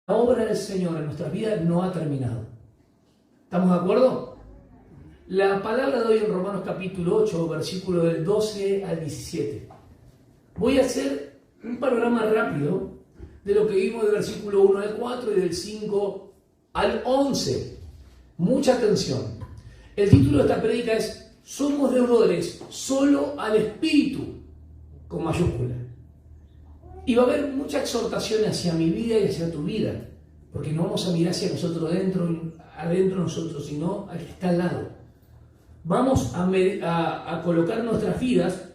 La obra del Señor en nuestras vidas no ha terminado. ¿Estamos de acuerdo? La palabra de hoy en Romanos capítulo 8, versículo del 12 al 17. Voy a hacer un panorama rápido de lo que vimos del versículo 1 al 4 y del 5 al 11. Mucha atención. El título de esta prédica es "Somos deudores solo al Espíritu", con mayúscula. Y va a haber mucha exhortación hacia mi vida y hacia tu vida, porque no vamos a mirar hacia nosotros adentro de nosotros, sino al que está al lado. Vamos a colocar nuestras vidas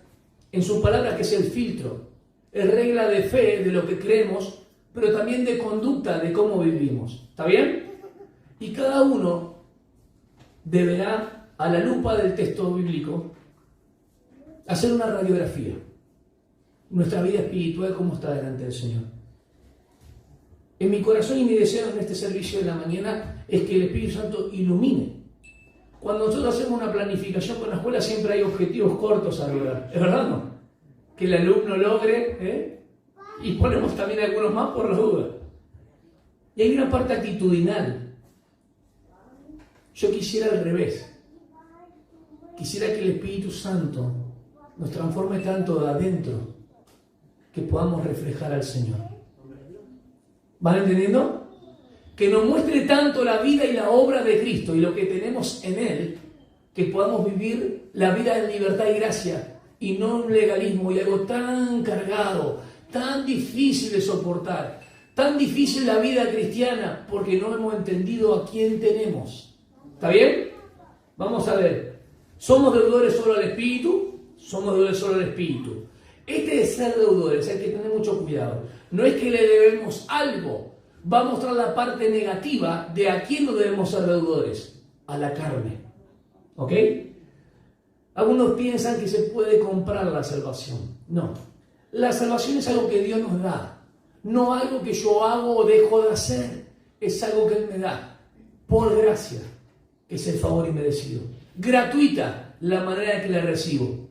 en su palabra, que es el filtro, es regla de fe de lo que creemos, pero también de conducta de cómo vivimos. ¿Está bien? Y cada uno deberá, a la lupa del texto bíblico, hacer una radiografía. Nuestra vida espiritual, cómo está delante del Señor. En mi corazón y mi deseo en este servicio de la mañana es que el Espíritu Santo ilumine. Cuando nosotros hacemos una planificación con la escuela, siempre hay objetivos cortos a lograr. ¿Es verdad, no? Que el alumno logre, y ponemos también algunos más por las dudas. Y hay una parte actitudinal. Yo quisiera al revés. Quisiera que el Espíritu Santo nos transforme tanto de adentro que podamos reflejar al Señor. ¿Van entendiendo? Que nos muestre tanto la vida y la obra de Cristo y lo que tenemos en Él, que podamos vivir la vida en libertad y gracia y no en legalismo y algo tan cargado, tan difícil de soportar, tan difícil la vida cristiana porque no hemos entendido a quién tenemos. ¿Está bien? Vamos a ver. ¿Somos deudores solo al Espíritu? Somos deudores solo al Espíritu. Este de ser deudores hay que tener mucho cuidado. No es que le debemos algo. Va a mostrar la parte negativa de a quién no debemos ser deudores. A la carne. ¿Ok? Algunos piensan que se puede comprar la salvación. No. La salvación es algo que Dios nos da. No algo que yo hago o dejo de hacer. Es algo que Él me da. Por gracia. Es el favor inmerecido. Gratuita la manera en que la recibo.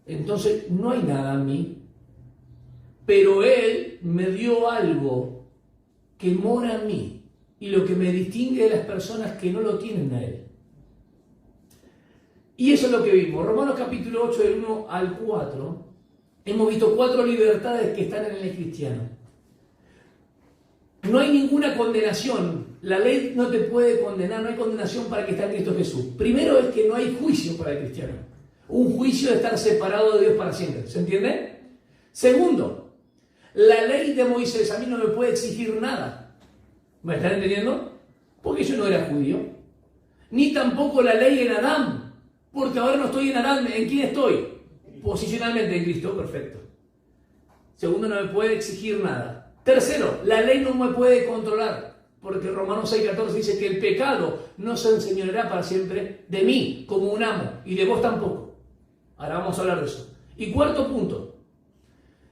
Entonces no hay nada en mí, pero Él me dio algo que mora en mí y lo que me distingue de las personas que no lo tienen a Él. Y eso es lo que vimos. Romanos capítulo 8, del 1 al 4, hemos visto 4 libertades que están en el cristiano. No hay ninguna condenación. La ley no te puede condenar, no hay condenación para el que está en Cristo Jesús. Primero es que no hay juicio para el cristiano. Un juicio de estar separado de Dios para siempre. ¿Se entiende? Segundo, la ley de Moisés a mí no me puede exigir nada. ¿Me están entendiendo? Porque yo no era judío. Ni tampoco la ley en Adán. Porque ahora no estoy en Adán. ¿En quién estoy? Posicionalmente en Cristo. Perfecto. Segundo, no me puede exigir nada. Tercero, la ley no me puede controlar. Porque Romanos 6:14 dice que el pecado no se enseñoreará para siempre de mí como un amo. Y de vos tampoco. Ahora vamos a hablar de eso. Y cuarto punto.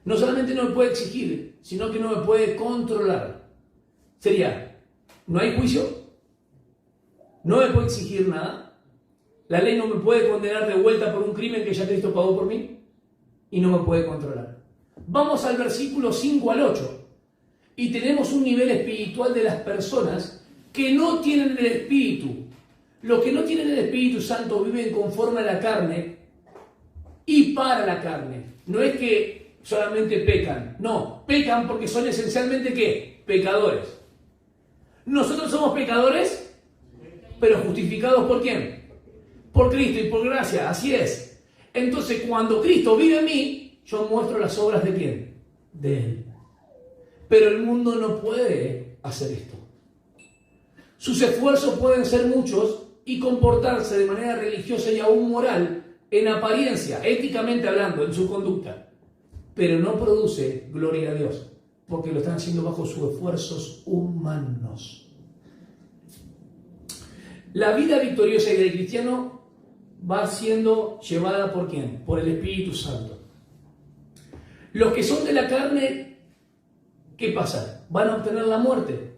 No solamente no me puede exigir, sino que no me puede controlar. Sería, no hay juicio, no me puede exigir nada, la ley no me puede condenar de vuelta por un crimen que ya Cristo pagó por mí, y no me puede controlar. Vamos al versículo 5 al 8, y tenemos un nivel espiritual de las personas que no tienen el Espíritu. Los que no tienen el Espíritu Santo viven conforme a la carne y para la carne. No es que solamente pecan, no, pecan porque son esencialmente ¿qué? Pecadores. Nosotros somos pecadores, pero justificados ¿por quién? Por Cristo y por gracia, así es. Entonces cuando Cristo vive en mí, yo muestro las obras ¿de quién? De Él. Pero el mundo no puede hacer esto. Sus esfuerzos pueden ser muchos y comportarse de manera religiosa y aún moral, en apariencia, éticamente hablando, en su conducta, pero no produce gloria a Dios, porque lo están haciendo bajo sus esfuerzos humanos. La vida victoriosa del cristiano va siendo llevada ¿por quién? Por el Espíritu Santo. Los que son de la carne, ¿qué pasa? Van a obtener la muerte.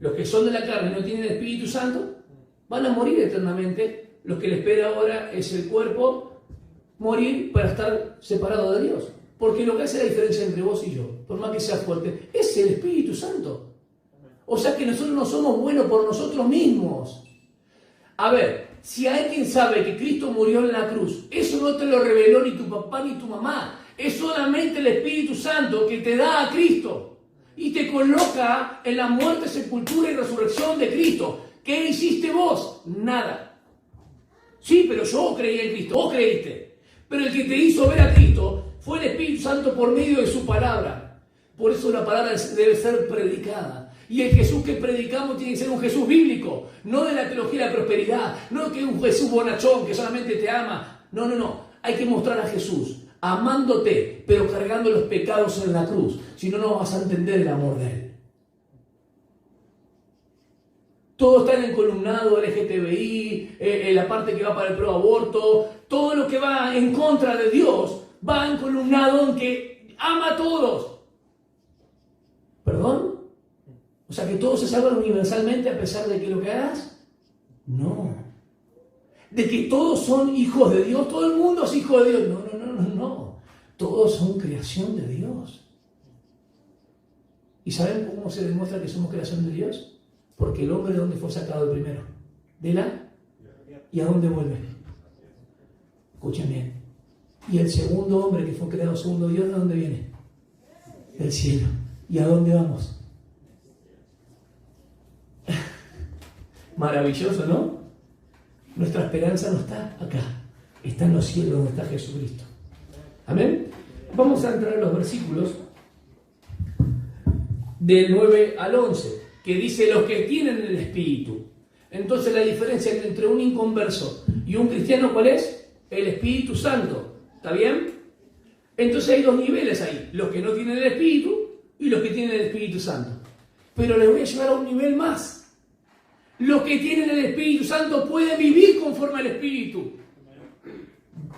Los que son de la carne y no tienen el Espíritu Santo, van a morir eternamente. Lo que les espera ahora es el cuerpo morir para estar separado de Dios. Porque lo que hace la diferencia entre vos y yo, por más que sea fuerte, es el Espíritu Santo. O sea que nosotros no somos buenos por nosotros mismos. A ver, si hay quien sabe que Cristo murió en la cruz, eso no te lo reveló ni tu papá ni tu mamá. Es solamente el Espíritu Santo que te da a Cristo y te coloca en la muerte, sepultura y resurrección de Cristo. ¿Qué hiciste vos? Nada. Sí, pero yo creí en Cristo, vos creíste. Pero el que te hizo ver a Cristo fue el Espíritu Santo por medio de su palabra. Por eso la palabra debe ser predicada. Y el Jesús que predicamos tiene que ser un Jesús bíblico, no de la teología de la prosperidad, no que es un Jesús bonachón que solamente te ama. No, no, no. Hay que mostrar a Jesús amándote, pero cargando los pecados en la cruz. Si no, no vas a entender el amor de Él. Todo está en el columnado LGTBI, la parte que va para el pro aborto, todo lo que va en contra de Dios va en columnado en que ama a todos. ¿Perdón? O sea, que todos se salvan universalmente a pesar de que lo que hagas. No. De que todos son hijos de Dios, todo el mundo es hijo de Dios. No, no, no, no, no. Todos son creación de Dios. ¿Y saben cómo se demuestra que somos creación de Dios? Porque el hombre, ¿de dónde fue sacado el primero? De la... ¿Y a dónde vuelve? Escuchen bien. Y el segundo hombre que fue creado segundo Dios, ¿de dónde viene? Del cielo. ¿Y a dónde vamos? Maravilloso, ¿no? Nuestra esperanza no está acá, está en los cielos donde está Jesucristo. Amén. Vamos a entrar en los versículos del 9 al 11, que dice los que tienen el Espíritu. Entonces la diferencia entre un inconverso y un cristiano, ¿cuál es? El Espíritu Santo. ¿Está bien? Entonces hay dos niveles ahí, los que no tienen el Espíritu y los que tienen el Espíritu Santo. Pero les voy a llevar a un nivel más. Los que tienen el Espíritu Santo pueden vivir conforme al Espíritu.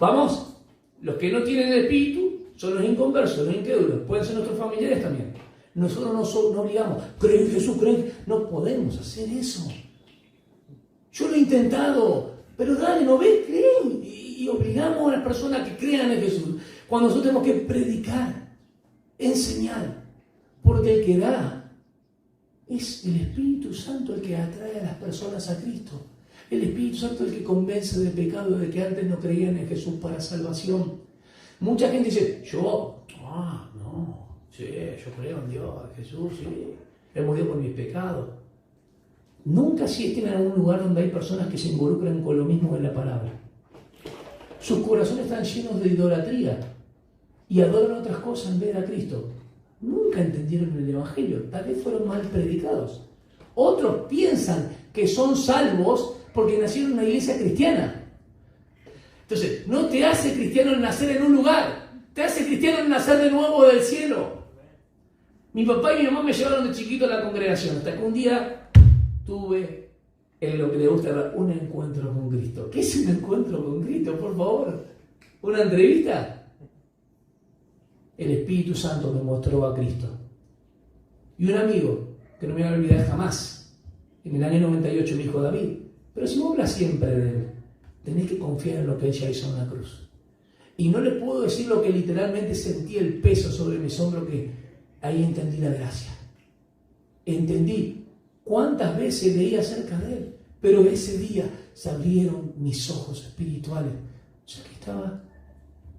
Vamos, los que no tienen el Espíritu son los inconversos, los incrédulos. Pueden ser nuestros familiares también. Nosotros no obligamos. ¿Creen en Jesús? ¿Creen? No podemos hacer eso. Yo lo he intentado, pero dale, ¿no ves? Creen. Y obligamos a las personas que crean en Jesús. Cuando nosotros tenemos que predicar, enseñar. Porque el que da es el Espíritu Santo el que atrae a las personas a Cristo. El Espíritu Santo el que convence del pecado de que antes no creían en Jesús para salvación. Mucha gente dice, yo creo en Dios, en Jesús, sí. Él murió por mis pecados. Nunca asisten a un lugar donde hay personas que se involucran con lo mismo en la palabra. Sus corazones están llenos de idolatría y adoran otras cosas en vez de a Cristo. Nunca entendieron el Evangelio, tal vez fueron mal predicados. Otros piensan que son salvos porque nacieron en una iglesia cristiana. Entonces, no te hace cristiano nacer en un lugar, te hace cristiano nacer de nuevo del cielo. Mi papá y mi mamá me llevaron de chiquito a la congregación, hasta que un día tuve lo que le gusta hablar, un encuentro con Cristo. ¿Qué es un encuentro con Cristo, por favor? ¿Una entrevista? El Espíritu Santo me mostró a Cristo. Y un amigo, que no me voy a olvidar jamás, en el año 98 me dijo, David, pero si vos hablas siempre de Él, tenés que confiar en lo que Él ya hizo en la cruz. Y no le puedo decir lo que literalmente sentí el peso sobre mis hombros, que ahí entendí la gracia. Entendí cuántas veces leí acerca de Él, pero ese día se abrieron mis ojos espirituales. O sea que estaba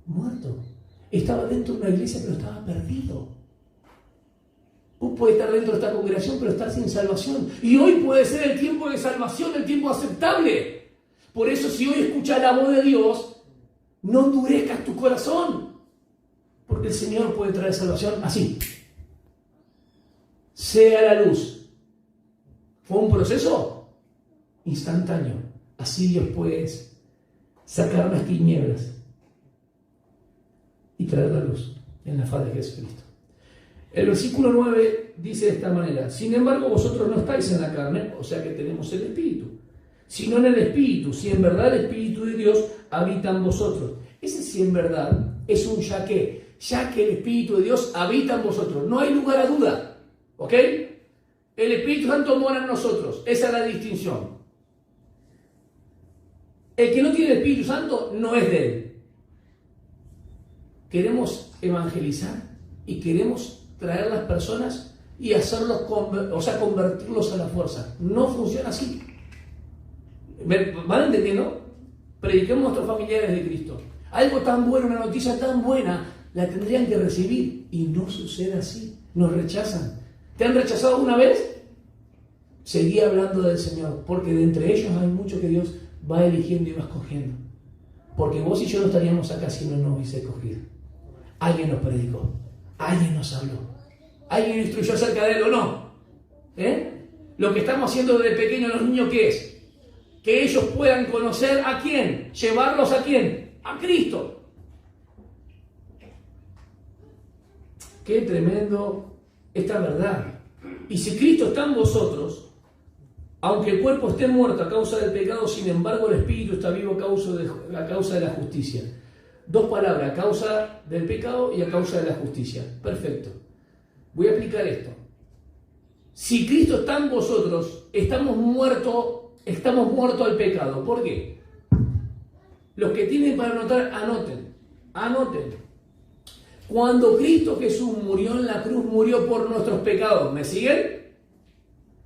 muerto. Estaba dentro de una iglesia, pero estaba perdido. Vos podés estar dentro de esta congregación, pero estar sin salvación. Y hoy puede ser el tiempo de salvación, el tiempo aceptable. Por eso, si hoy escuchas la voz de Dios, no endurezcas tu corazón. Porque el Señor puede traer salvación así. Sea la luz. ¿Fue un proceso? Instantáneo. Así Dios puede sacar las tinieblas y traer la luz en la faz de Jesucristo. El versículo 9 dice de esta manera: sin embargo vosotros no estáis en la carne, o sea que tenemos el Espíritu, sino en el Espíritu, si en verdad el Espíritu de Dios habita en vosotros. Ese si en verdad es un ya que el Espíritu de Dios habita en vosotros. No hay lugar a duda, ¿ok? El Espíritu Santo mora en nosotros, esa es la distinción. El que no tiene el Espíritu Santo no es de Él. Queremos evangelizar y queremos traer a las personas y hacerlos, convertirlos a la fuerza. No funciona así. ¿Van entendiendo? Prediquemos a nuestros familiares de Cristo. Algo tan bueno, una noticia tan buena, la tendrían que recibir. Y no sucede así. Nos rechazan. ¿Te han rechazado una vez? Seguí hablando del Señor, porque de entre ellos hay mucho que Dios va eligiendo y va escogiendo. Porque vos y yo no estaríamos acá si no nos hubiese escogido. Alguien nos predicó, alguien nos habló, alguien instruyó acerca de él o no. Lo que estamos haciendo desde pequeños los niños, ¿qué es? Que ellos puedan conocer a quién, llevarlos a quién, a Cristo. Qué tremendo esta verdad. Y si Cristo está en vosotros, aunque el cuerpo esté muerto a causa del pecado, sin embargo el espíritu está vivo a causa de la justicia. Dos palabras, a causa del pecado y a causa de la justicia. Perfecto. Voy a explicar esto. Si Cristo está en vosotros, estamos muertos al pecado. ¿Por qué? Los que tienen para anotar, anoten. Cuando Cristo Jesús murió en la cruz, murió por nuestros pecados. ¿Me siguen?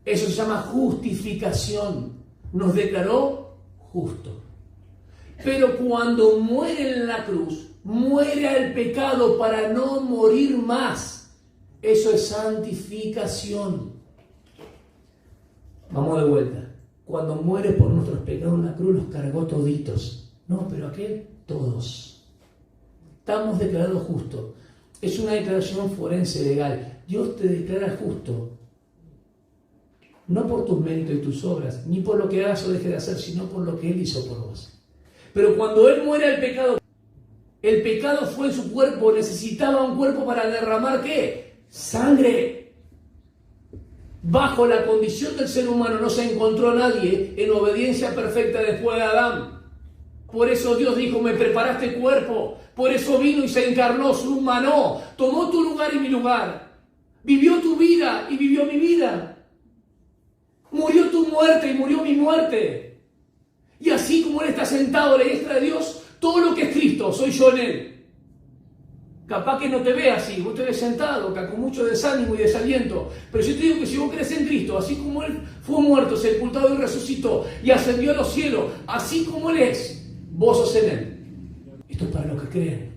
Eso se llama justificación. Nos declaró justos. Pero cuando muere en la cruz, muere al pecado para no morir más. Eso es santificación. Vamos de vuelta. Cuando muere por nuestros pecados en la cruz, los cargó toditos. No, pero aquel, todos. Estamos declarados justos. Es una declaración forense legal. Dios te declara justo. No por tus méritos y tus obras, ni por lo que hagas o dejes de hacer, sino por lo que Él hizo por vos. Pero cuando Él muere al pecado, el pecado fue en su cuerpo, necesitaba un cuerpo para derramar ¿qué? Sangre. Bajo la condición del ser humano no se encontró nadie en obediencia perfecta después de Adán. Por eso Dios dijo, me preparaste cuerpo. Por eso vino y se encarnó, se humanó, tomó tu lugar y mi lugar. Vivió tu vida y vivió mi vida. Murió tu muerte y murió mi muerte. Y así como Él está sentado a la diestra de Dios, todo lo que es Cristo, soy yo en Él. Capaz que no te ve así, vos te ves sentado, con mucho desánimo y desaliento. Pero yo te digo que si vos crees en Cristo, así como Él fue muerto, sepultado y resucitó y ascendió a los cielos, así como Él es, vos sos en Él. Esto es para los que creen.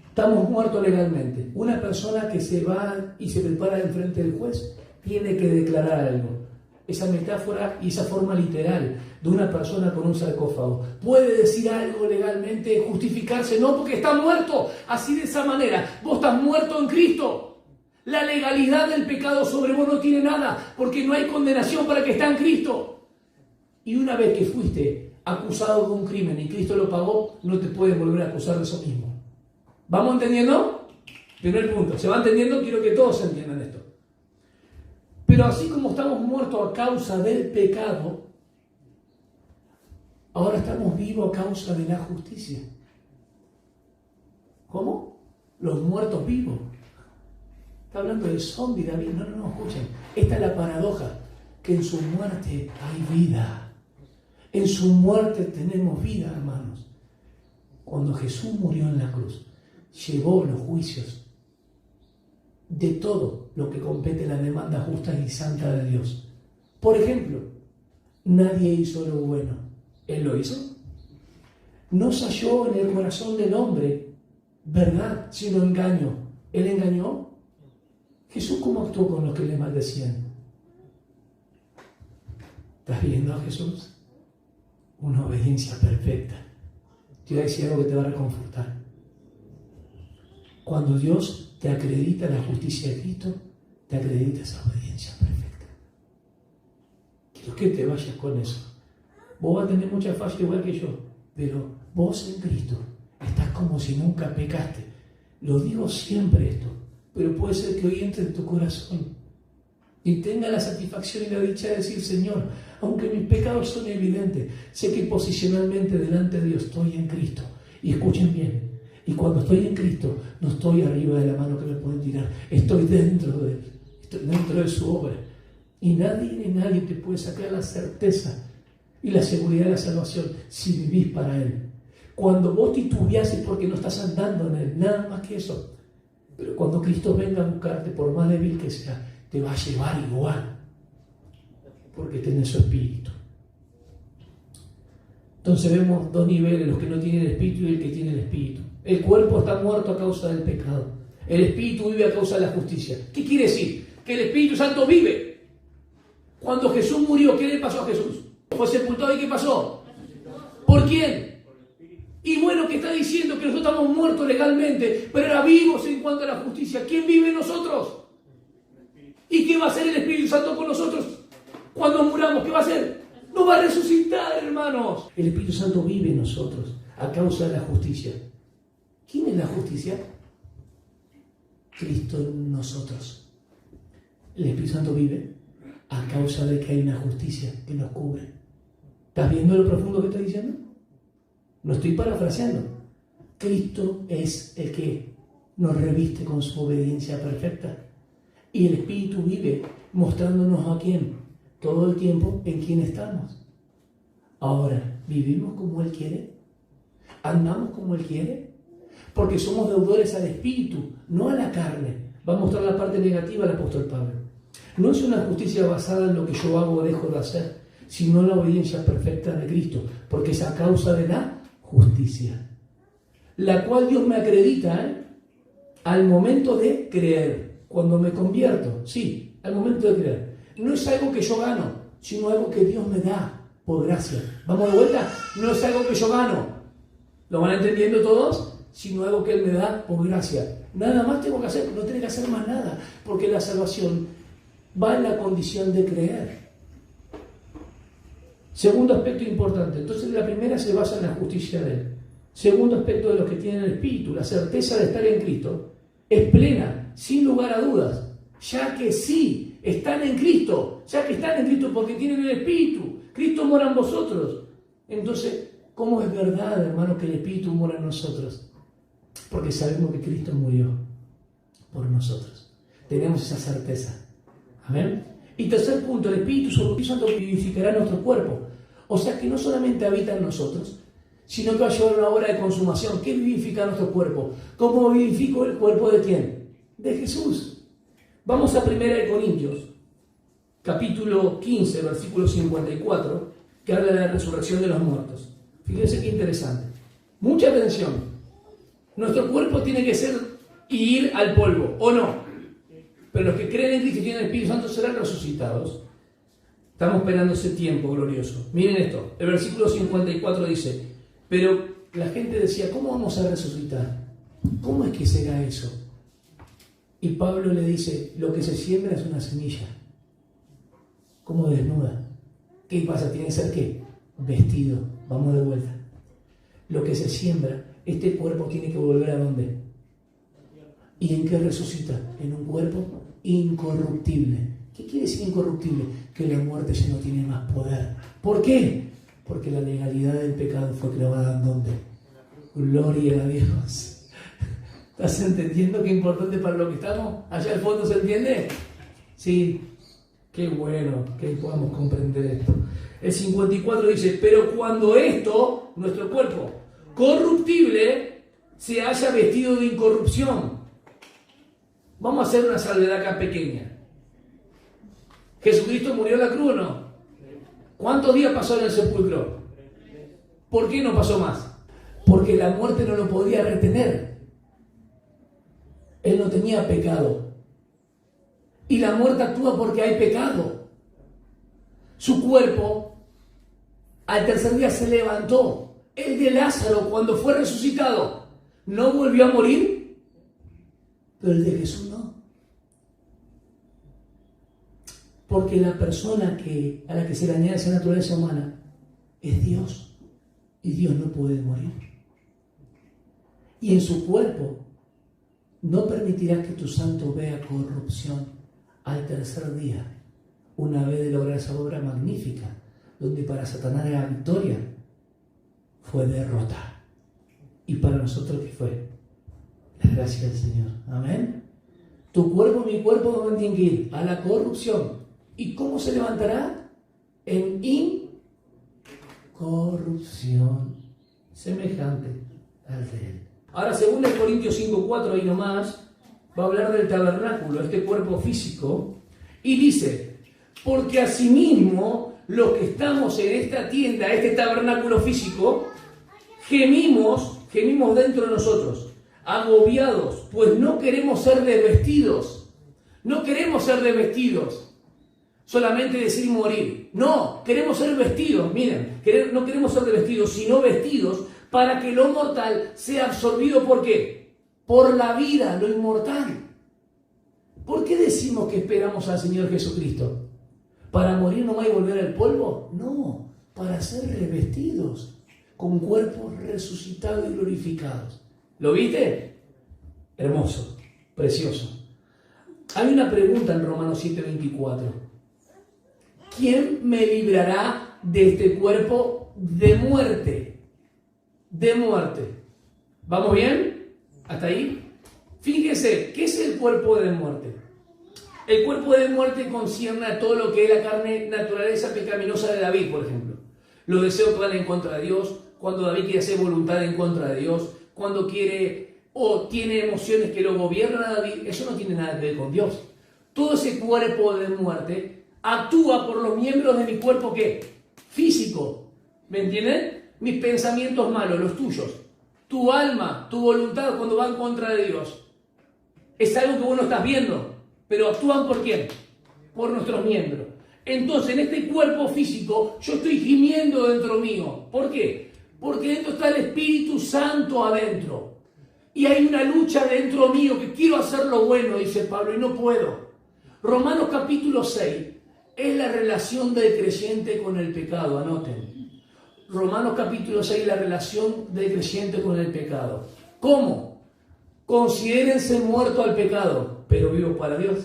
Estamos muertos legalmente. Una persona que se va y se prepara enfrente del juez tiene que declarar algo. Esa metáfora y esa forma literal de una persona con un sarcófago. Puede decir algo legalmente, justificarse, no porque está muerto, así de esa manera. Vos estás muerto en Cristo. La legalidad del pecado sobre vos no tiene nada, porque no hay condenación para que está en Cristo. Y una vez que fuiste acusado de un crimen y Cristo lo pagó, no te puedes volver a acusar de eso mismo. ¿Vamos entendiendo? Primer punto. ¿Se va entendiendo? Quiero que todos entiendan esto. Pero así como estamos muertos a causa del pecado, ahora estamos vivos a causa de la justicia. ¿Cómo? Los muertos vivos. Está hablando de zombie, David. No, escuchen. Esta es la paradoja, que en su muerte hay vida. En su muerte tenemos vida, hermanos. Cuando Jesús murió en la cruz, llevó los juicios de todo lo que compete la demanda justa y santa de Dios. Por ejemplo, nadie hizo lo bueno. ¿Él lo hizo? No se halló en el corazón del hombre verdad, sino engaño. ¿Él engañó? Jesús, ¿cómo actuó con los que le maldecían? ¿Estás viendo a Jesús? Una obediencia perfecta. Te voy a decir algo que te va a reconfortar. Cuando Dios te acredita la justicia de Cristo, te acredita esa obediencia perfecta. Quiero que te vayas con eso. Vos vas a tener mucha falla igual que yo, pero vos en Cristo estás como si nunca pecaste. Lo digo siempre esto, pero puede ser que hoy entre en tu corazón y tenga la satisfacción y la dicha de decir, Señor, aunque mis pecados son evidentes, sé que posicionalmente delante de Dios estoy en Cristo. Y escuchen bien, y cuando estoy en Cristo, no estoy arriba de la mano que me pueden tirar, estoy dentro de Él, estoy dentro de su obra. Y nadie te puede sacar la certeza y la seguridad de la salvación si vivís para Él. Cuando vos titubeás es porque no estás andando en Él, nada más que eso. Pero cuando Cristo venga a buscarte, por más débil que sea, te va a llevar igual, porque tiene su espíritu. Entonces vemos dos niveles, los que no tienen el espíritu y el que tiene el espíritu. El cuerpo está muerto a causa del pecado. El espíritu vive a causa de la justicia. ¿Qué quiere decir? Que el Espíritu Santo vive. Cuando Jesús murió, ¿qué le pasó a Jesús? Fue sepultado y ¿qué pasó? ¿Por quién? Y bueno, que está diciendo que nosotros estamos muertos legalmente, pero ahora vivos en cuanto a la justicia. ¿Quién vive en nosotros? ¿Y qué va a hacer el Espíritu Santo con nosotros? Cuando muramos, ¿qué va a hacer? Nos va a resucitar, hermanos. El Espíritu Santo vive en nosotros a causa de la justicia. ¿Quién es la justicia? Cristo en nosotros. El Espíritu Santo vive a causa de que hay una justicia que nos cubre. ¿Estás viendo lo profundo que estoy diciendo? No estoy parafraseando. Cristo es el que nos reviste con su obediencia perfecta. Y el Espíritu vive mostrándonos a quién. Todo el tiempo en quién estamos. Ahora, ¿vivimos como Él quiere? ¿Andamos como Él quiere? Porque somos deudores al Espíritu, no a la carne. Va a mostrar la parte negativa del apóstol Pablo. No es una justicia basada en lo que yo hago o dejo de hacer, sino en la obediencia perfecta de Cristo, porque es a causa de la justicia, la cual Dios me acredita al momento de creer, cuando me convierto, sí, al momento de creer. No es algo que yo gano, sino algo que Dios me da por gracia. ¿Vamos de vuelta? No es algo que yo gano, ¿lo van entendiendo todos? Sino algo que Él me da por gracia. Nada más tengo que hacer, no tengo que hacer más nada, porque la salvación va en la condición de creer. Segundo aspecto importante, entonces la primera se basa en la justicia de Él. Segundo aspecto de los que tienen el Espíritu, la certeza de estar en Cristo, es plena, sin lugar a dudas, ya que sí, están en Cristo, porque tienen el Espíritu, Cristo mora en vosotros. Entonces, ¿cómo es verdad, hermano, que el Espíritu mora en nosotros? Porque sabemos que Cristo murió por nosotros. Tenemos esa certeza. Amén. Y tercer punto, el Espíritu Santo vivificará nuestro cuerpo. O sea que no solamente habita en nosotros, sino que va a llevar una obra de consumación. ¿Qué vivifica nuestro cuerpo? ¿Cómo vivifico el cuerpo de quién? De Jesús. Vamos a 1 Corintios, capítulo 15, versículo 54, que habla de la resurrección de los muertos. Fíjense qué interesante. Mucha atención. Nuestro cuerpo tiene que ser y ir al polvo, ¿o no? Pero los que creen en Cristo y tienen el Espíritu Santo serán resucitados. Estamos esperando ese tiempo glorioso. Miren esto, el versículo 54 dice, pero la gente decía, ¿cómo vamos a resucitar? ¿Cómo es que será eso? Y Pablo le dice, lo que se siembra es una semilla, como desnuda. ¿Qué pasa? Tiene que ser ¿qué? Vestido. Vamos de vuelta. Lo que se siembra, este cuerpo tiene que volver ¿a dónde? ¿Y en qué resucita? En un cuerpo incorruptible. ¿Qué quiere decir incorruptible? Que la muerte ya no tiene más poder. ¿Por qué? Porque la legalidad del pecado fue clavada ¿en dónde? Gloria a Dios. ¿Estás entendiendo qué importante para lo que estamos? ¿Allá al fondo se entiende? Sí. Qué bueno que podamos comprender esto. El 54 dice, pero cuando esto, nuestro cuerpo corruptible, se haya vestido de incorrupción. Vamos a hacer una salvedad acá pequeña. ¿Jesucristo murió en la cruz o no? ¿Cuántos días pasó en el sepulcro? ¿Por qué no pasó más? Porque la muerte no lo podía retener. Él no tenía pecado. Y la muerte actúa porque hay pecado. Su cuerpo al tercer día se levantó. El de Lázaro, cuando fue resucitado, no volvió a morir, pero el de Jesús no. Porque la persona a la que se le añade esa naturaleza humana es Dios. Y Dios no puede morir. Y en su cuerpo no permitirá que tu santo vea corrupción al tercer día, una vez de lograr esa obra magnífica, donde para Satanás era victoria, fue derrota. Y para nosotros, ¿qué fue? La gracia del Señor. Amén. Tu cuerpo, mi cuerpo, ¿dónde tiene que ir? A la corrupción. ¿Y cómo se levantará? En incorrupción, semejante al de Él. Ahora, según el Corintios 5:4, ahí nomás, va a hablar del tabernáculo, este cuerpo físico, y dice, porque asimismo los que estamos en esta tienda, este tabernáculo físico, gemimos dentro de nosotros, agobiados, pues no queremos ser desvestidos, no queremos ser desvestidos, solamente decir morir, no, queremos ser vestidos, miren, no queremos ser desvestidos, sino vestidos para que lo mortal sea absorbido, ¿por qué? Por la vida, lo inmortal. ¿Por qué decimos que esperamos al Señor Jesucristo? ¿Para morir nomás y volver al polvo? No, para ser revestidos con cuerpos resucitados y glorificados. ¿Lo viste? Hermoso, precioso. Hay una pregunta en Romanos 7:24. ¿Quién me librará de este cuerpo de muerte? De muerte. ¿Vamos bien? ¿Hasta ahí? Fíjese, ¿qué es el cuerpo de muerte? El cuerpo de muerte concierne a todo lo que es la carne, naturaleza pecaminosa de David, por ejemplo. Los deseos que van en contra de Dios, cuando David quiere hacer voluntad en contra de Dios, cuando quiere o tiene emociones que lo gobiernan a David, eso no tiene nada que ver con Dios. Todo ese cuerpo de muerte actúa por los miembros de mi cuerpo, ¿qué? Físico. ¿Me entienden? Mis pensamientos malos, los tuyos. Tu alma, tu voluntad cuando va en contra de Dios. Es algo que vos no estás viendo, pero actúan ¿por quién? Por nuestros miembros. Entonces, en este cuerpo físico, yo estoy gimiendo dentro mío. ¿Por qué? Porque dentro está el Espíritu Santo adentro. Y hay una lucha dentro mío que quiero hacer lo bueno, dice Pablo, y no puedo. Romanos capítulo 6 es la relación del creyente con el pecado, anoten. Romanos capítulo 6, la relación del creyente con el pecado. ¿Cómo? Considérense muertos al pecado, pero vivos para Dios.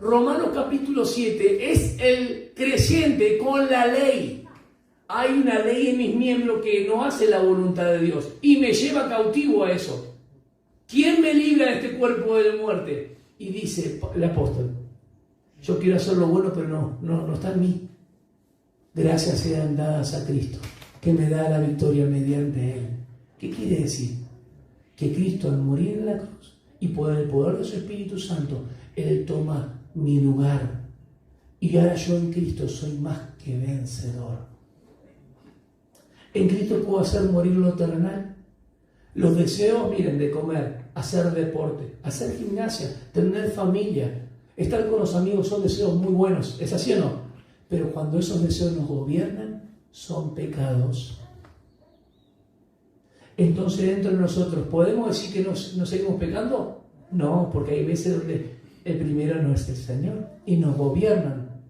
Romanos capítulo 7 es el creyente con la ley. Hay una ley en mis miembros que no hace la voluntad de Dios y me lleva cautivo a eso. ¿Quién me libra de este cuerpo de muerte? Y dice el apóstol, yo quiero hacer lo bueno, pero no está en mí. Gracias sean dadas a Cristo, que me da la victoria mediante Él. ¿Qué quiere decir? Que Cristo al morir en la cruz y por el poder de su Espíritu Santo, Él toma mi lugar. Y ahora yo en Cristo soy más que vencedor. En Cristo puedo hacer morir lo terrenal. Los deseos, miren, de comer, hacer deporte, hacer gimnasia, tener familia, estar con los amigos son deseos muy buenos. ¿Es así o no? Pero cuando esos deseos nos gobiernan, son pecados. Entonces dentro de nosotros, ¿podemos decir que nos seguimos pecando? No, porque hay veces donde el primero no es el Señor y nos gobiernan.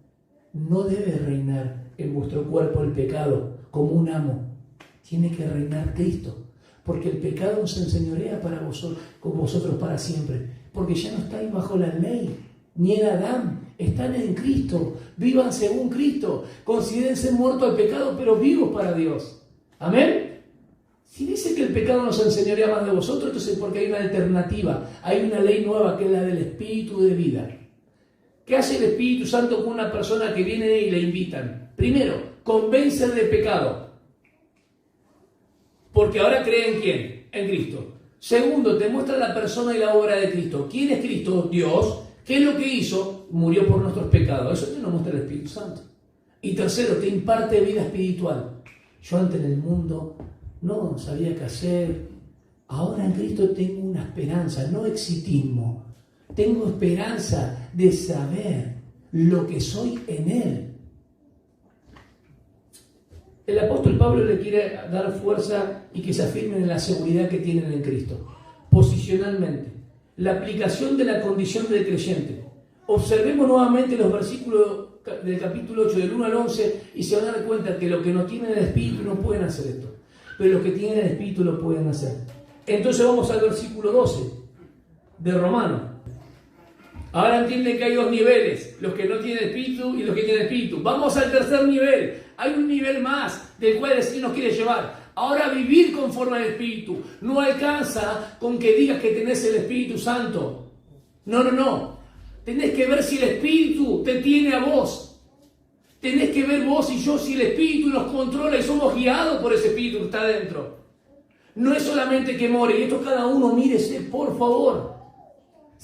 No debe reinar en vuestro cuerpo el pecado como un amo. Tiene que reinar Cristo, porque el pecado se enseñorea con vosotros para siempre, porque ya no estáis bajo la ley, ni en Adán, están en Cristo, vivan según Cristo, considérense muertos al pecado, pero vivos para Dios. Amén. Si dice que el pecado nos enseñorea más de vosotros, entonces porque hay una alternativa, hay una ley nueva que es la del Espíritu de vida. ¿Qué hace el Espíritu Santo con una persona que viene y le invitan? Primero, convencer de pecado. Porque ahora cree en quién, en Cristo. Segundo, te muestra la persona y la obra de Cristo. ¿Quién es Cristo? Dios. ¿Qué es lo que hizo? Murió por nuestros pecados. Eso te lo muestra el Espíritu Santo. Y tercero, te imparte vida espiritual. Yo antes en el mundo no sabía qué hacer. Ahora en Cristo tengo una esperanza, no exitismo. Tengo esperanza de saber lo que soy en Él. El apóstol Pablo le quiere dar fuerza y que se afirmen en la seguridad que tienen en Cristo. Posicionalmente, la aplicación de la condición del creyente. Observemos nuevamente los versículos del capítulo 8, del 1 al 11, y se van a dar cuenta que los que no tienen el Espíritu no pueden hacer esto, pero los que tienen el Espíritu lo pueden hacer. Entonces vamos al versículo 12 de Romanos. Ahora entienden que hay dos niveles, los que no tienen Espíritu y los que tienen Espíritu. Vamos al tercer nivel. Hay un nivel más del cual el Señor nos quiere llevar. Ahora vivir conforme al Espíritu. No alcanza con que digas que tenés el Espíritu Santo. No. Tenés que ver si el Espíritu te tiene a vos. Tenés que ver vos y yo si el Espíritu nos controla y somos guiados por ese Espíritu que está dentro. No es solamente que more. Y esto cada uno mírese, por favor.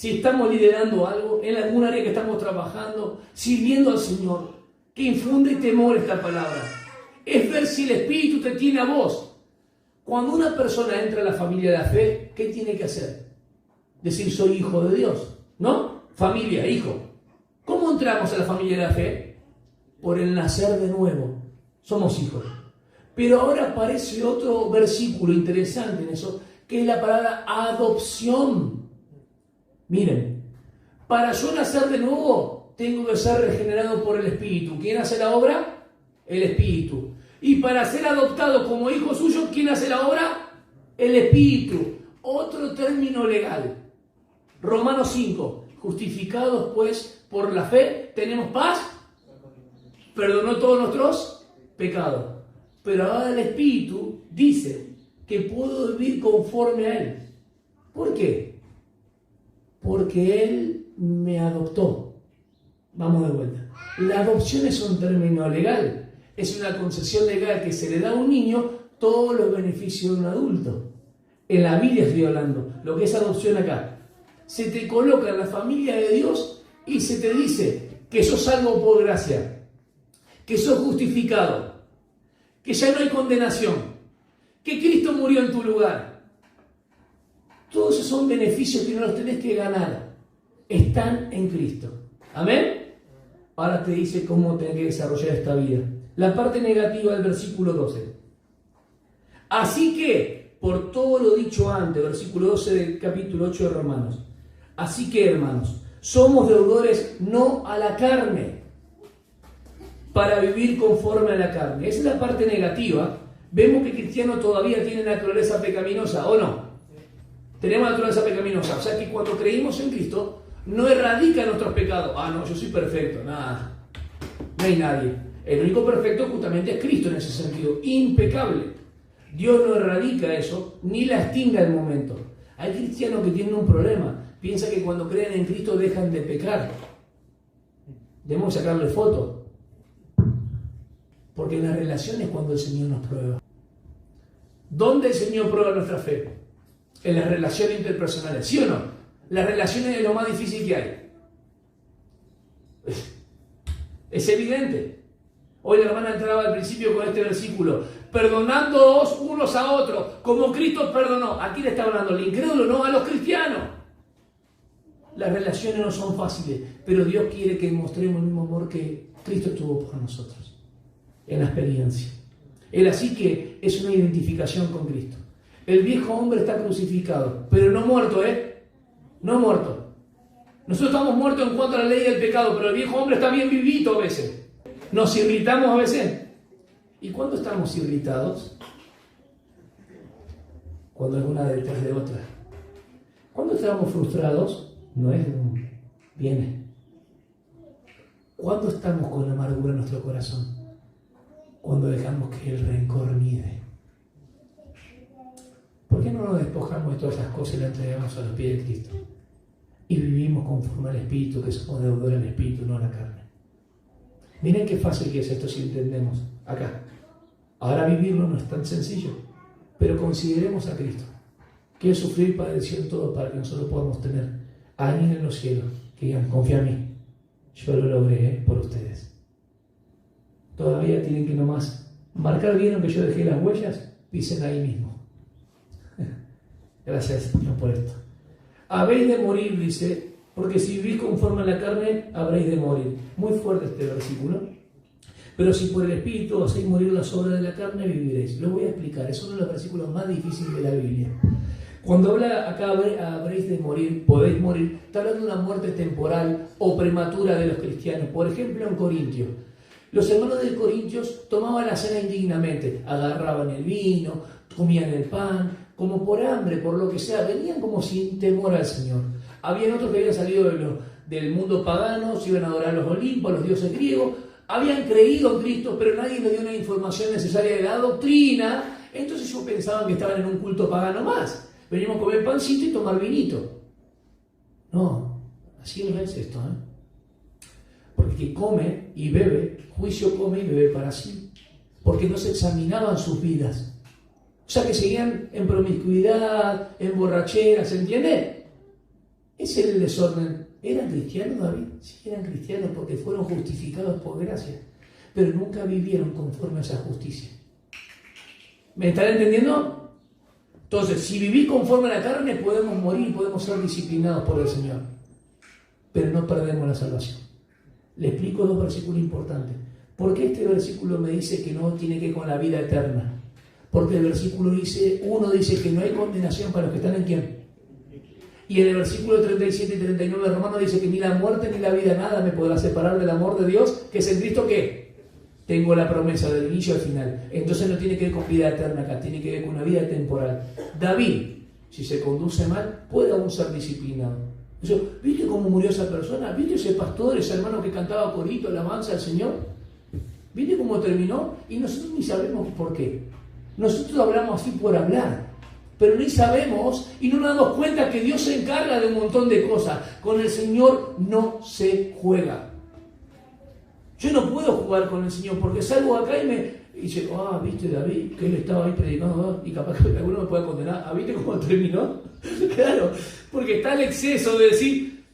si estamos liderando algo, en algún área que estamos trabajando, sirviendo al Señor, que infunde temor esta palabra. Es ver si el Espíritu te tiene a vos. Cuando una persona entra a la familia de la fe, ¿qué tiene que hacer? Decir, soy hijo de Dios, ¿no? Familia, hijo. ¿Cómo entramos a la familia de la fe? Por el nacer de nuevo. Somos hijos. Pero ahora aparece otro versículo interesante en eso, que es la palabra adopción. Miren, para yo nacer de nuevo, tengo que ser regenerado por el Espíritu. ¿Quién hace la obra? El Espíritu. Y para ser adoptado como hijo suyo, ¿quién hace la obra? El Espíritu. Otro término legal. Romanos 5. Justificados pues por la fe, tenemos paz. Perdonó todos nuestros pecados. Pero ahora el Espíritu dice que puedo vivir conforme a Él. ¿Por qué? Porque Él me adoptó. Vamos de vuelta. La adopción es un término legal. Es una concesión legal que se le da a un niño todos los beneficios de un adulto. En la Biblia estoy hablando, lo que es adopción acá. Se te coloca en la familia de Dios y se te dice que sos salvo por gracia, que sos justificado, que ya no hay condenación, que Cristo murió en tu lugar. Todos esos son beneficios que no los tenés que ganar. Están en Cristo. ¿Amén? Ahora te dice cómo tenés que desarrollar esta vida. La parte negativa del versículo 12. Así que, por todo lo dicho antes, versículo 12 del capítulo 8 de Romanos. Así que, hermanos, somos deudores no a la carne, para vivir conforme a la carne. Esa es la parte negativa. Vemos que el cristiano todavía tiene naturaleza pecaminosa, ¿o no? Tenemos naturaleza pecaminosa. O sea que cuando creímos en Cristo, no erradica nuestros pecados. Ah, no, yo soy perfecto. Nada. No hay nadie. El único perfecto justamente es Cristo en ese sentido. Impecable. Dios no erradica eso, ni la extinga el momento. Hay cristianos que tienen un problema. Piensa que cuando creen en Cristo dejan de pecar. Debemos sacarle foto. Porque en las relaciones es cuando el Señor nos prueba. ¿Dónde el Señor prueba nuestra fe? En las relaciones interpersonales, ¿sí o no? Las relaciones es lo más difícil que hay. Es evidente. Hoy la hermana entraba al principio con este versículo. Perdonándoos unos a otros, como Cristo perdonó. ¿A quién le está hablando? ¿Al incrédulo? No, a los cristianos. Las relaciones no son fáciles, pero Dios quiere que mostremos el mismo amor que Cristo tuvo por nosotros. En la experiencia. Él así que es una identificación con Cristo. El viejo hombre está crucificado, pero no muerto, No muerto. Nosotros estamos muertos en cuanto a la ley del pecado, pero el viejo hombre está bien vivito a veces. Nos irritamos a veces. ¿Y cuándo estamos irritados? Cuando es una detrás de otra. Cuando estamos frustrados, no es viene. ¿Cuándo estamos con amargura en nuestro corazón? Cuando dejamos que el rencor nieve. ¿Por qué no nos despojamos de todas esas cosas y las entregamos a los pies de Cristo? Y vivimos conforme al Espíritu, que somos deudores del Espíritu, no a la carne. Miren qué fácil que es esto si entendemos acá. Ahora vivirlo no es tan sencillo, pero consideremos a Cristo, que es sufrir y padeció todo para que nosotros podamos tener a alguien en los cielos que digan, confía en mí, yo lo logré por ustedes. Todavía tienen que nomás marcar bien lo que yo dejé las huellas, pisen ahí mismo. Gracias Señor por esto. Habéis de morir, dice, porque si vivís conforme a la carne, habréis de morir. Muy fuerte este versículo. Pero si por el Espíritu hacéis morir las obras de la carne, viviréis. Lo voy a explicar, es uno de los versículos más difíciles de la Biblia. Cuando habla acá, habréis de morir, podéis morir, está hablando de una muerte temporal o prematura de los cristianos. Por ejemplo, en Corintios. Los hermanos de Corintios tomaban la cena indignamente, agarraban el vino, comían el pan, como por hambre, por lo que sea, venían como sin temor al Señor. Habían otros que habían salido del mundo pagano, se iban a adorar a los Olimpos, a los dioses griegos, habían creído en Cristo, pero nadie les dio una información necesaria de la doctrina, entonces ellos pensaban que estaban en un culto pagano más. Venimos a comer pancito y tomar vinito. No, así no es esto, Porque quien come y bebe, juicio come y bebe para sí. Porque no se examinaban sus vidas. O sea que seguían en promiscuidad, en borrachera, ¿se entiende? Ese es el desorden. ¿Eran cristianos, David? Sí, eran cristianos porque fueron justificados por gracia, pero nunca vivieron conforme a esa justicia. ¿Me están entendiendo? Entonces, si vivís conforme a la carne, podemos morir y podemos ser disciplinados por el Señor, pero no perdemos la salvación. Le explico dos versículos importantes. ¿Por qué este versículo me dice que no tiene que ver con la vida eterna? Porque el versículo dice, uno dice que no hay condenación para los que están en ¿quién? Y en el versículo 37 y 39 de Romanos dice que ni la muerte ni la vida, nada me podrá separar del amor de Dios, que es en Cristo ¿qué? Tengo la promesa del inicio al final. Entonces no tiene que ver con vida eterna acá, tiene que ver con una vida temporal. David, si se conduce mal, puede aún ser disciplinado. ¿Viste cómo murió esa persona? ¿Viste ese pastor, ese hermano que cantaba corito, alabanza al Señor? ¿Viste cómo terminó? Y nosotros ni sabemos por qué. Nosotros hablamos así por hablar, pero ni sabemos y no nos damos cuenta que Dios se encarga de un montón de cosas. Con el Señor no se juega. Yo no puedo jugar con el Señor porque salgo acá y me dice, ¿viste David? Que él estaba ahí predicando, y capaz que alguno me puede condenar. ¿Viste cómo terminó? Claro, porque está el exceso de decir,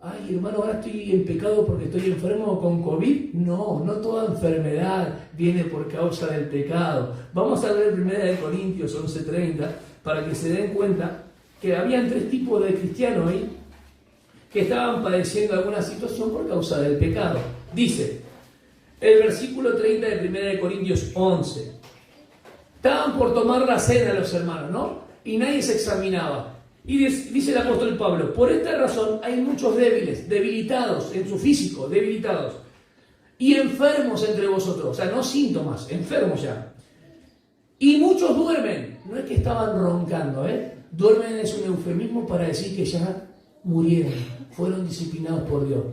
ay hermano, ahora estoy en pecado porque estoy enfermo con COVID. No toda enfermedad viene por causa del pecado. Vamos a ver 1 Corintios 11:30 para que se den cuenta que habían tres tipos de cristianos ahí que estaban padeciendo alguna situación por causa del pecado. Dice el versículo 30 de 1 Corintios 11. Estaban por tomar la cena los hermanos, ¿no? Y nadie se examinaba. Y dice el apóstol Pablo, por esta razón hay muchos débiles, debilitados en su físico, debilitados, y enfermos entre vosotros, o sea, no síntomas, enfermos ya. Y muchos duermen, no es que estaban roncando, duermen es un eufemismo para decir que ya murieron, fueron disciplinados por Dios.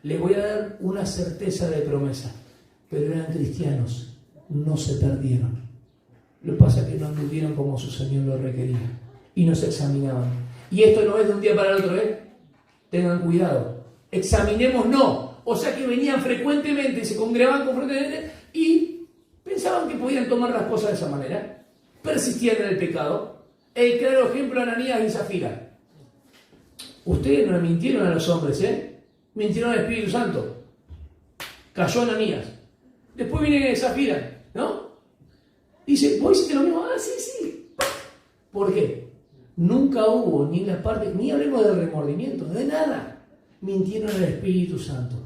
Les voy a dar una certeza de promesa, pero eran cristianos, no se perdieron. Lo que pasa es que no anduvieron como su Señor lo requería y no se examinaban. Y esto no es de un día para el otro, tengan cuidado. Examinemos no. O sea que venían frecuentemente, se congregaban frecuentemente y pensaban que podían tomar las cosas de esa manera. Persistían en el pecado. El claro ejemplo de Ananías y Zafira. Ustedes no le mintieron a los hombres, mintieron al Espíritu Santo. Cayó Ananías. Después viene Zafira, ¿no? Dice, ¿vos hiciste lo mismo? Sí. ¿Por qué? Nunca hubo ni la parte, ni hablemos de remordimiento, de nada. Mintieron al Espíritu Santo.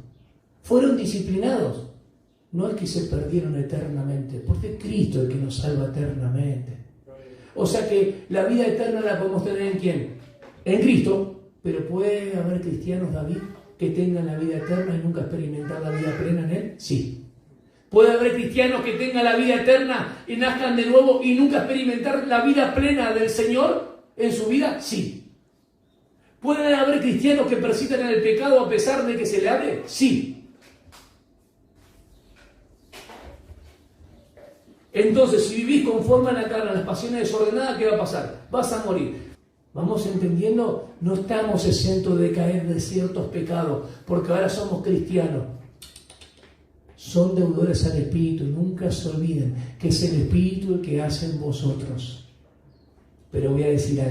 Fueron disciplinados. No es que se perdieron eternamente, porque es Cristo el que nos salva eternamente. O sea que la vida eterna la podemos tener ¿en quién? En Cristo, pero puede haber cristianos, David, que tengan la vida eterna y nunca experimentar la vida plena en Él. Sí. Puede haber cristianos que tengan la vida eterna y nazcan de nuevo y nunca experimentar la vida plena del Señor en su vida. Sí. ¿Pueden haber cristianos que persistan en el pecado a pesar de que se le abre? Sí. Entonces, si vivís conforme a la carne, a las pasiones desordenadas, ¿qué va a pasar? Vas a morir. Vamos entendiendo, no estamos exentos de caer de ciertos pecados, porque ahora somos cristianos. Son deudores al Espíritu, nunca se olviden que es el Espíritu el que hace en vosotros. Pero voy a decir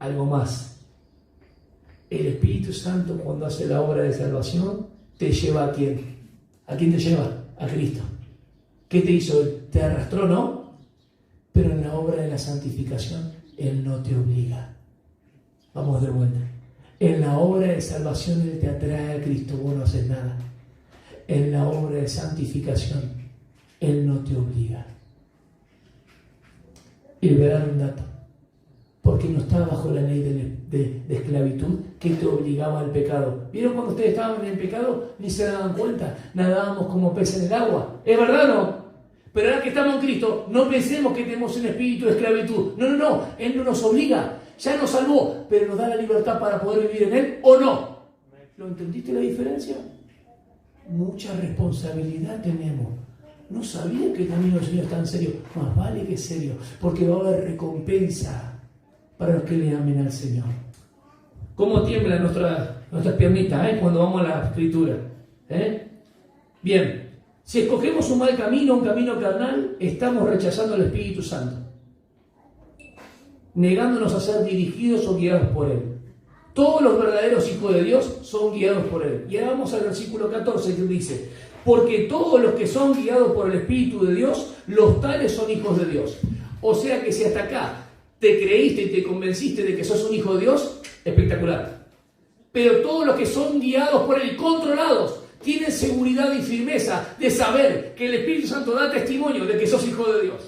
algo más. El Espíritu Santo, cuando hace la obra de salvación, te lleva ¿a quién? ¿A quién te lleva? A Cristo. ¿Qué te hizo Él? Te arrastró, ¿no? Pero en la obra de la santificación, Él no te obliga. Vamos de vuelta. En la obra de salvación, Él te atrae a Cristo, vos no haces nada. En la obra de santificación, Él no te obliga. Y le voy a dar un dato. Porque no estaba bajo la ley de esclavitud que te obligaba al pecado. ¿Vieron cuando ustedes estaban en el pecado? Ni se daban cuenta. Nadábamos como peces en el agua. ¿Es verdad o no? Pero ahora que estamos en Cristo, no pensemos que tenemos un espíritu de esclavitud. No. Él no nos obliga. Ya nos salvó, pero nos da la libertad para poder vivir en Él o no. ¿Lo entendiste la diferencia? Mucha responsabilidad tenemos. No sabía que el camino del Señor es tan serio. Más vale que es serio, porque va a haber recompensa para los que le amen al Señor. ¿Cómo tiemblan nuestras piernitas cuando vamos a la Escritura? Bien, si escogemos un mal camino, un camino carnal, estamos rechazando al Espíritu Santo, negándonos a ser dirigidos o guiados por Él. Todos los verdaderos hijos de Dios son guiados por Él. Y ahora vamos al versículo 14 que dice: porque todos los que son guiados por el Espíritu de Dios, los tales son hijos de Dios. O sea que si hasta acá te creíste y te convenciste de que sos un hijo de Dios, espectacular. Pero todos los que son guiados por Él, controlados, tienen seguridad y firmeza de saber que el Espíritu Santo da testimonio de que sos hijo de Dios.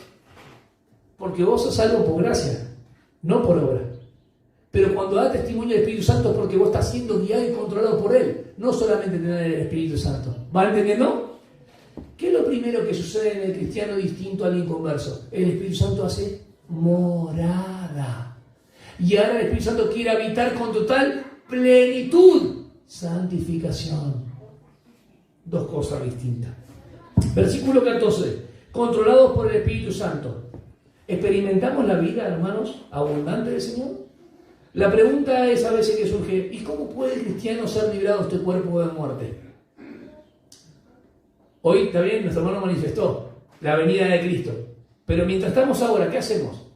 Porque vos sos salvo por gracia, no por obra. Pero cuando da testimonio del Espíritu Santo es porque vos estás siendo guiado y controlado por Él, no solamente tener el Espíritu Santo. ¿Va entendiendo? ¿Qué es lo primero que sucede en el cristiano distinto al inconverso? El Espíritu Santo hace morada. Y ahora el Espíritu Santo quiere habitar con total plenitud. Santificación. Dos cosas distintas. Versículo 14. Controlados por el Espíritu Santo. ¿Experimentamos la vida, hermanos, abundante del Señor? La pregunta es a veces que surge: ¿y cómo puede el cristiano ser librado de este cuerpo de muerte? Hoy también nuestro hermano manifestó la venida de Cristo. Pero mientras estamos ahora, ¿qué hacemos?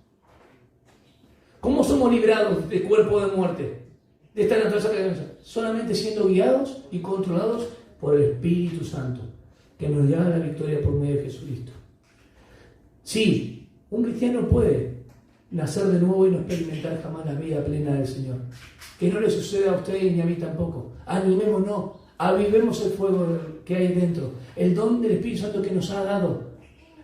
¿Cómo somos librados del cuerpo de muerte? De esta naturaleza que tenemos. Solamente siendo guiados y controlados por el Espíritu Santo, que nos da la victoria por medio de Jesucristo. Sí, un cristiano puede nacer de nuevo y no experimentar jamás la vida plena del Señor. Que no le suceda a ustedes ni a mí tampoco. Animémonos, avivemos el fuego que hay dentro, el don del Espíritu Santo que nos ha dado.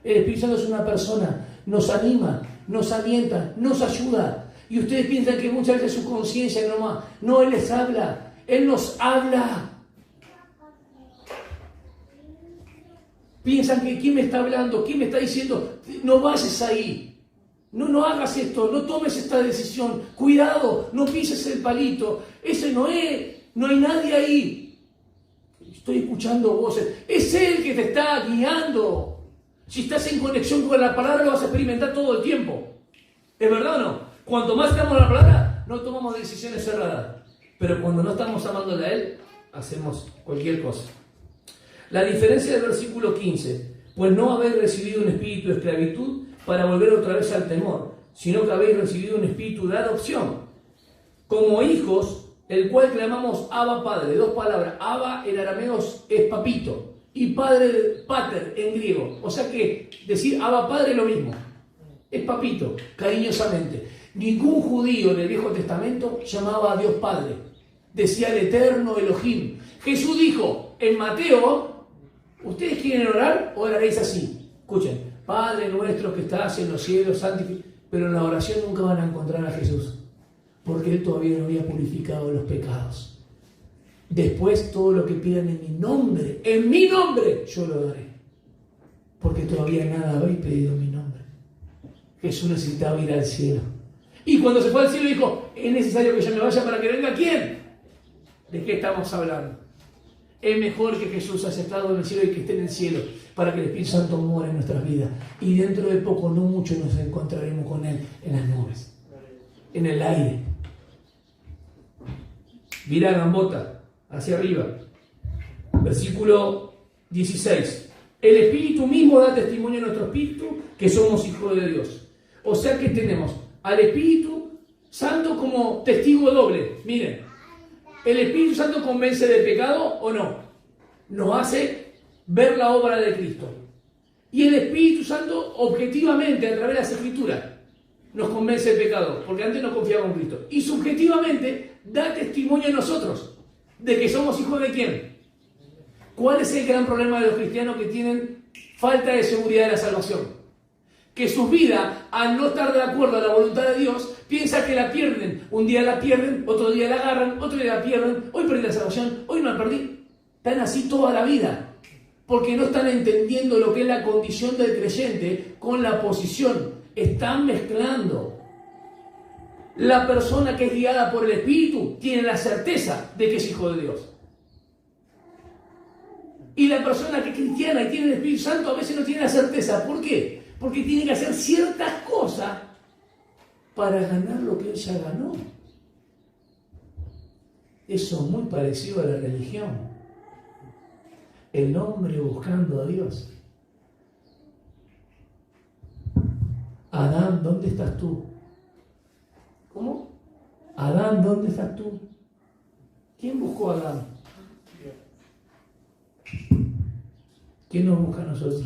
El Espíritu Santo es una persona, nos anima, nos alienta, nos ayuda. Y ustedes piensan que muchas veces su conciencia nomás. No, Él les habla, Él nos habla. Piensan que ¿quién me está hablando? ¿Quién me está diciendo? No vayas ahí. No hagas esto, no tomes esta decisión. Cuidado, no pises el palito. Ese no es, no hay nadie ahí. Estoy escuchando voces. Es Él que te está guiando. Si estás en conexión con la palabra, lo vas a experimentar todo el tiempo. ¿Es verdad o no? Cuanto más estamos en la palabra, no tomamos decisiones cerradas. Pero cuando no estamos amándole a Él, hacemos cualquier cosa. La diferencia del versículo 15: pues no habéis recibido un espíritu de esclavitud para volver otra vez al temor, sino que habéis recibido un espíritu de adopción, como hijos, el cual clamamos Abba Padre. Dos palabras. Abba en arameo es papito, y padre, pater en griego. O sea que decir Abba Padre es lo mismo. Es papito, cariñosamente. Ningún judío en el Viejo Testamento llamaba a Dios Padre. Decía el eterno Elohim. Jesús dijo en Mateo: ¿ustedes quieren orar? Oraréis así. Escuchen: Padre nuestro que estás en los cielos, santificado. Pero en la oración nunca van a encontrar a Jesús, porque Él todavía no había purificado los pecados. Después, todo lo que pidan en mi nombre, yo lo daré. Porque todavía nada habéis pedido en mi nombre. Jesús necesitaba ir al cielo. Y cuando se fue al cielo dijo: es necesario que yo me vaya para que venga ¿quién? ¿De qué estamos hablando? Es mejor que Jesús haya estado en el cielo y que esté en el cielo, para que el Espíritu Santo muera en nuestras vidas. Y dentro de poco, no mucho, nos encontraremos con Él en las nubes, en el aire. Mira gambota, hacia arriba. Versículo 16. El Espíritu mismo da testimonio a nuestro espíritu que somos hijos de Dios. O sea que tenemos al Espíritu Santo como testigo doble. Miren, ¿el Espíritu Santo convence de pecado o no? Nos hace ver la obra de Cristo. Y el Espíritu Santo, objetivamente, a través de las Escrituras, nos convence de pecado, porque antes no confiábamos en Cristo. Y subjetivamente, da testimonio a nosotros de que somos hijos de ¿quién? ¿Cuál es el gran problema de los cristianos que tienen falta de seguridad de la salvación? Que sus vidas, al no estar de acuerdo a la voluntad de Dios, piensan que la pierden. Un día la pierden, otro día la agarran, otro día la pierden. Hoy perdí la salvación, hoy no la perdí. Están así toda la vida, porque no están entendiendo lo que es la condición del creyente con la posición. Están mezclando. La persona que es guiada por el Espíritu tiene la certeza de que es hijo de Dios. Y la persona que es cristiana y tiene el Espíritu Santo a veces no tiene la certeza. ¿Por qué? Porque tiene que hacer ciertas cosas para ganar lo que él ya ganó. Eso es muy parecido a la religión. El hombre buscando a Dios. Adán, ¿dónde estás tú? ¿Cómo? Adán, ¿dónde estás tú? ¿Quién buscó a Adán? ¿Quién nos busca a nosotros?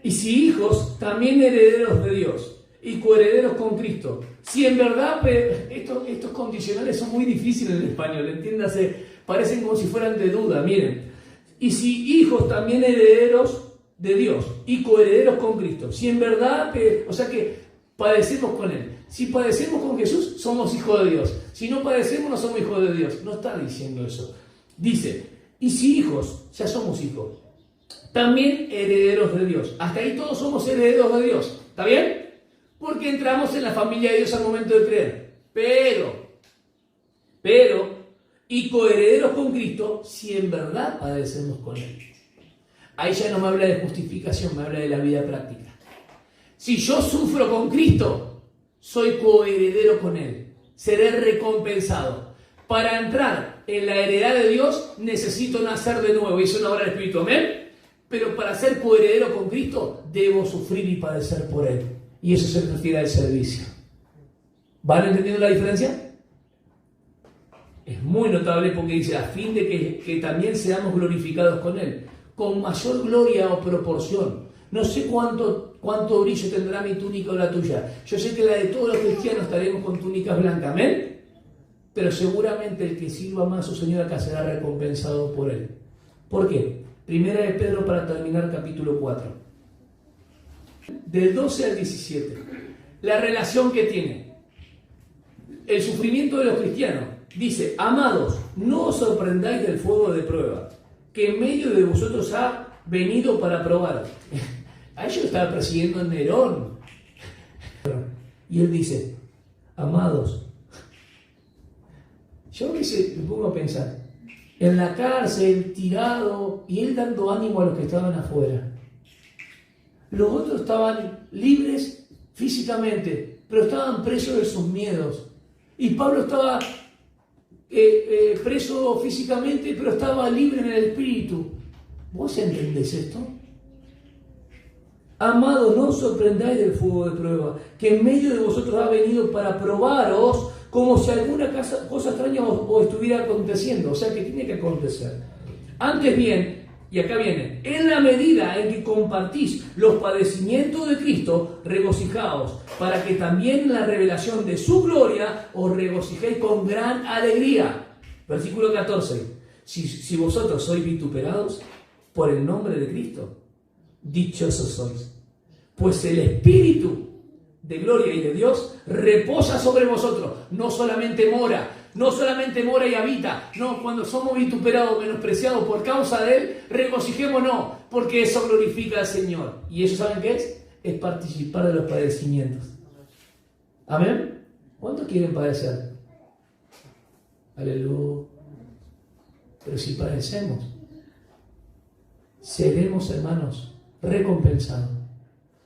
Y si hijos, también herederos de Dios y coherederos con Cristo. Si en verdad, estos condicionales son muy difíciles en español, entiéndase, parecen como si fueran de duda, miren. Y si hijos, también herederos de Dios y coherederos con Cristo. Si en verdad, o sea que padecemos con Él. Si padecemos con Jesús, somos hijos de Dios. Si no padecemos, no somos hijos de Dios. No está diciendo eso. Dice, y si hijos, ya somos hijos, también herederos de Dios. Hasta ahí todos somos herederos de Dios. ¿Está bien? Porque entramos en la familia de Dios al momento de creer. Pero, y coherederos con Cristo, si en verdad padecemos con Él. Ahí ya no me habla de justificación, me habla de la vida práctica. Si yo sufro con Cristo, soy coheredero con Él. Seré recompensado. Para entrar en la heredad de Dios, necesito nacer de nuevo. Y es una obra del Espíritu, amén. Pero para ser coheredero con Cristo, debo sufrir y padecer por Él. Y eso se refiere al servicio. ¿Van entendiendo la diferencia? Es muy notable porque dice, a fin de que también seamos glorificados con Él, con mayor gloria o proporción. No sé cuánto brillo tendrá mi túnica o la tuya. Yo sé que la de todos los cristianos estaremos con túnicas blancas, amén. Pero seguramente el que sirva más a su Señor acá será recompensado por Él. ¿Por qué? Primera de Pedro, para terminar, capítulo 4. Del 12 al 17. La relación que tiene el sufrimiento de los cristianos. Dice, amados, no os sorprendáis del fuego de prueba, que en medio de vosotros ha venido para probar. A ellos estaba persiguiendo Nerón. Y él dice, amados, yo a veces me pongo a pensar, en la cárcel, tirado, y él dando ánimo a los que estaban afuera. Los otros estaban libres físicamente, pero estaban presos de sus miedos. Y Pablo estaba preso físicamente, pero estaba libre en el espíritu. ¿Vos entendés esto? Amados, no os sorprendáis del fuego de prueba, que en medio de vosotros ha venido para probaros, como si alguna cosa extraña os estuviera aconteciendo. O sea que tiene que acontecer. Antes bien, y acá viene, en la medida en que compartís los padecimientos de Cristo, regocijaos, para que también en la revelación de su gloria os regocijéis con gran alegría. Versículo 14. Si vosotros sois vituperados por el nombre de Cristo, dichosos sois, pues el Espíritu de gloria y de Dios reposa sobre vosotros. No solamente mora y habita. No, cuando somos vituperados, menospreciados por causa de Él, regocijémonos, porque eso glorifica al Señor. ¿Y eso saben qué es? Es participar de los padecimientos. ¿Amén? ¿Cuántos quieren padecer? Aleluya. Pero si padecemos, seremos, hermanos, recompensados.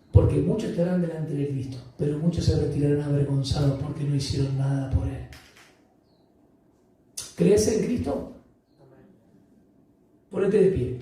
Porque muchos estarán delante de Cristo, pero muchos se retirarán avergonzados porque no hicieron nada por Él. ¿Crees en Cristo? Ponete de pie.